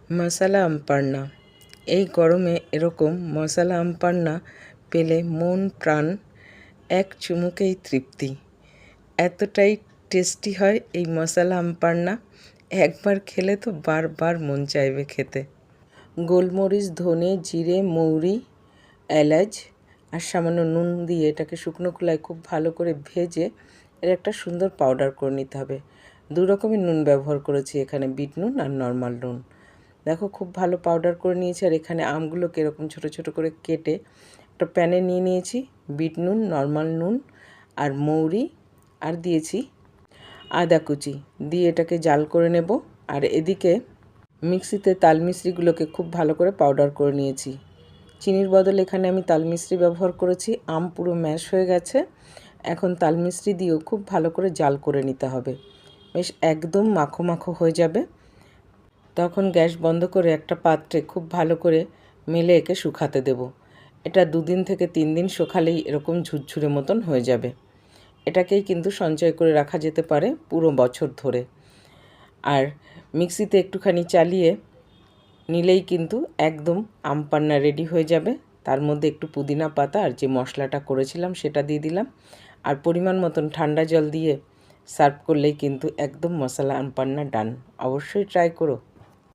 মশালা আম পান্না। এই গরমে এরকম মশালা আম পান্না পেলে মন প্রাণ এক চুমুকেই তৃপ্তি। এতটাই টেস্টি হয় এই মশালা আম পান্না, একবার খেলে তো বারবার মন চাইবে খেতে। গোলমরিচ, ধনে, জিরে, মৌরি, এলাচ আর সামান্য নুন দিয়ে এটাকে শুকনো খোলায় খুব ভালো করে ভেজে এর একটা সুন্দর পাউডার করে নিতে হবে। দু রকমের নুন ব্যবহার করেছি এখানে, বিট নুন আর নর্মাল নুন। দেখো খুব ভালো পাউডার করে নিয়েছি। আর এখানে আমগুলোকে এরকম ছোটো ছোটো করে কেটে একটা প্যানে নিয়ে নিয়েছি। বিট নুন, নর্মাল নুন আর মৌরি আর দিয়েছি আদা কুচি দিয়ে এটাকে জাল করে নেব। আর এদিকে মিক্সিতে তাল মিশ্রিগুলোকে খুব ভালো করে পাউডার করে নিয়েছি। চিনির বদলে এখানে আমি তাল মিশ্রি ব্যবহার করেছি। আম পুরো ম্যাশ হয়ে গেছে। এখন তাল মিশ্রি দিয়েও খুব ভালো করে জাল করে নিতে হবে, বেশ একদম মাখো মাখো হয়ে যাবে। তখন গ্যাস বন্ধ করে একটা পাত্রে খুব ভালো করে মেলে একে শুকাতে দেব। এটা 2 দিন থেকে 3 দিন শুকালেই এরকম ঝুরঝুরে মতন হয়ে যাবে। এটাকেই কিন্তু সঞ্চয় করে রাখা যেতে পারে পুরো বছর ধরে। আর মিক্সিতে একটুখানি চালিয়ে নিলেই কিন্তু একদম আম পান্না রেডি হয়ে যাবে। তার মধ্যে একটু পুদিনা পাতা আর যে মশলাটা করেছিলাম সেটা দিয়ে দিলাম। আর পরিমাণ মতন ঠান্ডা জল দিয়ে সার্ভ করলেই কিন্তু একদম মশলা আম পান্না ডান। অবশ্যই ট্রাই করো।